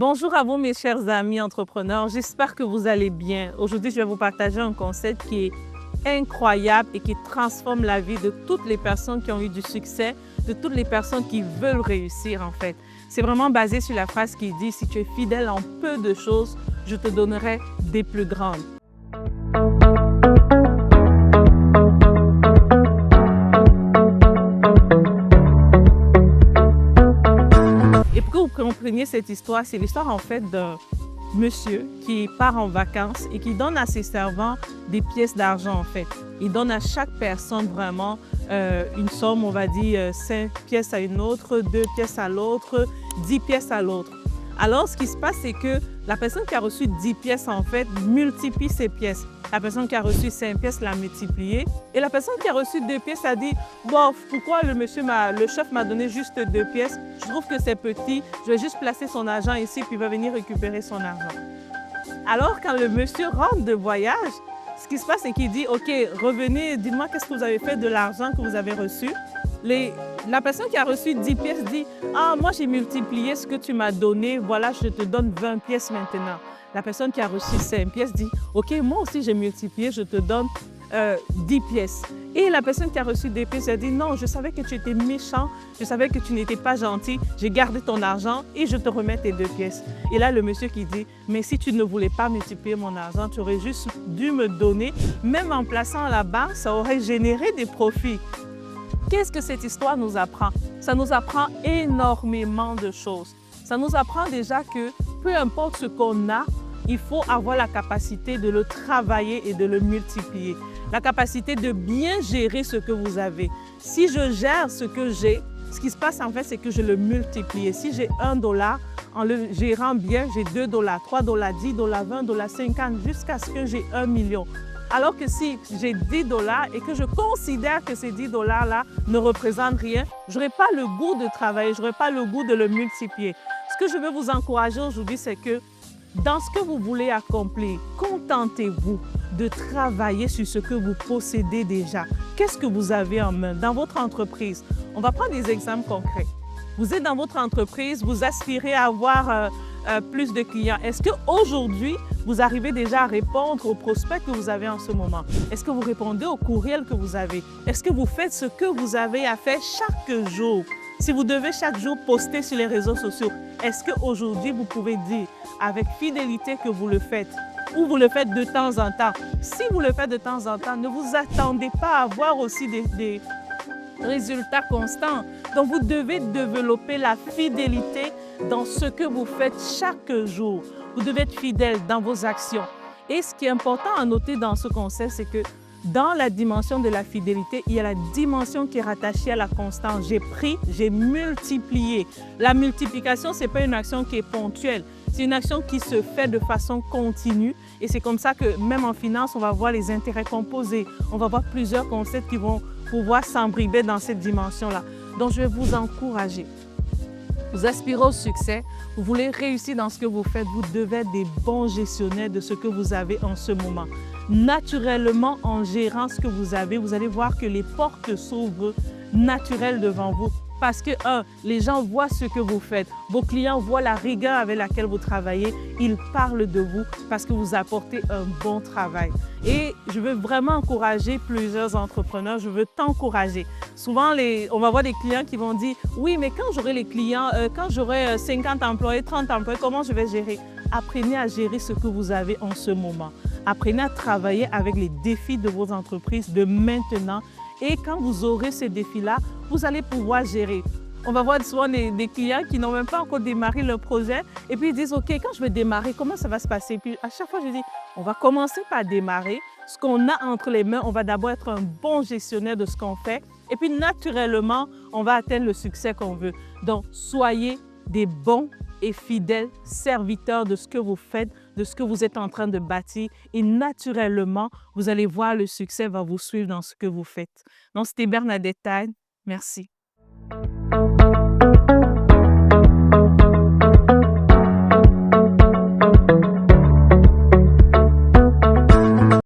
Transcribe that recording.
Bonjour à vous mes chers amis entrepreneurs, j'espère que vous allez bien. Aujourd'hui, je vais vous partager un concept qui est incroyable et qui transforme la vie de toutes les personnes qui ont eu du succès, de toutes les personnes qui veulent réussir en fait. C'est vraiment basé sur la phrase qui dit « Si tu es fidèle en peu de choses, je te donnerai des plus grandes ». Et pour que vous compreniez cette histoire, c'est l'histoire en fait d'un monsieur qui part en vacances et qui donne à ses servants des pièces d'argent en fait. Il donne à chaque personne vraiment une somme, on va dire 5 pièces à une autre, 2 pièces à l'autre, 10 pièces à l'autre. Alors ce qui se passe, c'est que la personne qui a reçu 10 pièces en fait multiplie ses pièces. La personne qui a reçu 5 pièces l'a multiplié et la personne qui a reçu 2 pièces a dit « Bon, pourquoi le chef m'a donné juste 2 pièces? Je trouve que c'est petit, je vais juste placer son argent ici puis il va venir récupérer son argent. » Alors quand le monsieur rentre de voyage, ce qui se passe c'est qu'il dit « Ok, revenez, dites-moi qu'est-ce que vous avez fait de l'argent que vous avez reçu. » La personne qui a reçu 10 pièces dit « Ah, moi j'ai multiplié ce que tu m'as donné, voilà, je te donne 20 pièces maintenant. » La personne qui a reçu 5 pièces dit « Ok, moi aussi j'ai multiplié, je te donne 10 pièces. » Et la personne qui a reçu 2 pièces a dit « Non, je savais que tu étais méchant, je savais que tu n'étais pas gentil, j'ai gardé ton argent et je te remets tes 2 pièces. » Et là, le monsieur qui dit « Mais si tu ne voulais pas multiplier mon argent, tu aurais juste dû me donner, même en plaçant là-bas, ça aurait généré des profits. » Qu'est-ce que cette histoire nous apprend? Ça nous apprend énormément de choses. Ça nous apprend déjà que peu importe ce qu'on a, il faut avoir la capacité de le travailler et de le multiplier. La capacité de bien gérer ce que vous avez. Si je gère ce que j'ai, ce qui se passe en fait, c'est que je le multiplie. Si j'ai $1, en le gérant bien, j'ai $2, $3, $10, $20, $50, jusqu'à ce que j'ai 1 million. Alors que si j'ai $10 et que je considère que ces $10-là ne représentent rien, je n'aurai pas le goût de travailler, je n'aurai pas le goût de le multiplier. Ce que je veux vous encourager aujourd'hui, c'est que dans ce que vous voulez accomplir, contentez-vous de travailler sur ce que vous possédez déjà. Qu'est-ce que vous avez en main dans votre entreprise? On va prendre des exemples concrets. Vous êtes dans votre entreprise, vous aspirez à avoir plus de clients. Est-ce qu'aujourd'hui, vous arrivez déjà à répondre aux prospects que vous avez en ce moment? Est-ce que vous répondez aux courriels que vous avez? Est-ce que vous faites ce que vous avez à faire chaque jour? Si vous devez chaque jour poster sur les réseaux sociaux, est-ce qu'aujourd'hui, vous pouvez dire avec fidélité que vous le faites? Ou vous le faites de temps en temps? Si vous le faites de temps en temps, ne vous attendez pas à avoir aussi des résultats constants. Donc, vous devez développer la fidélité dans ce que vous faites chaque jour. Vous devez être fidèle dans vos actions. Et ce qui est important à noter dans ce concept, c'est que dans la dimension de la fidélité, il y a la dimension qui est rattachée à la constance. J'ai pris, j'ai multiplié. La multiplication, ce n'est pas une action qui est ponctuelle. C'est une action qui se fait de façon continue. Et c'est comme ça que même en finance, on va voir les intérêts composés. On va voir plusieurs concepts qui vont pouvoir s'embriber dans cette dimension-là. Donc, je vais vous encourager. Vous aspirez au succès, vous voulez réussir dans ce que vous faites, vous devez être des bons gestionnaires de ce que vous avez en ce moment. Naturellement, en gérant ce que vous avez, vous allez voir que les portes s'ouvrent naturelles devant vous. Parce que, les gens voient ce que vous faites. Vos clients voient la rigueur avec laquelle vous travaillez. Ils parlent de vous parce que vous apportez un bon travail. Et je veux vraiment encourager plusieurs entrepreneurs. Je veux t'encourager. Souvent, on va voir des clients qui vont dire « Oui, mais quand j'aurai les clients, quand j'aurai 50 employés, 30 employés, comment je vais gérer ?» Apprenez à gérer ce que vous avez en ce moment. Apprenez à travailler avec les défis de vos entreprises de maintenant. Et quand vous aurez ces défis-là, vous allez pouvoir gérer. On va voir souvent des clients qui n'ont même pas encore démarré leur projet et puis ils disent « Ok, quand je vais démarrer, comment ça va se passer ?» Puis à chaque fois, je dis « On va commencer par démarrer. Ce qu'on a entre les mains, on va d'abord être un bon gestionnaire de ce qu'on fait et puis naturellement, on va atteindre le succès qu'on veut. » Donc, soyez des bons et fidèles serviteurs de ce que vous faites, de ce que vous êtes en train de bâtir et naturellement, vous allez voir le succès va vous suivre dans ce que vous faites. Donc, c'était Bernadette Tine. Merci.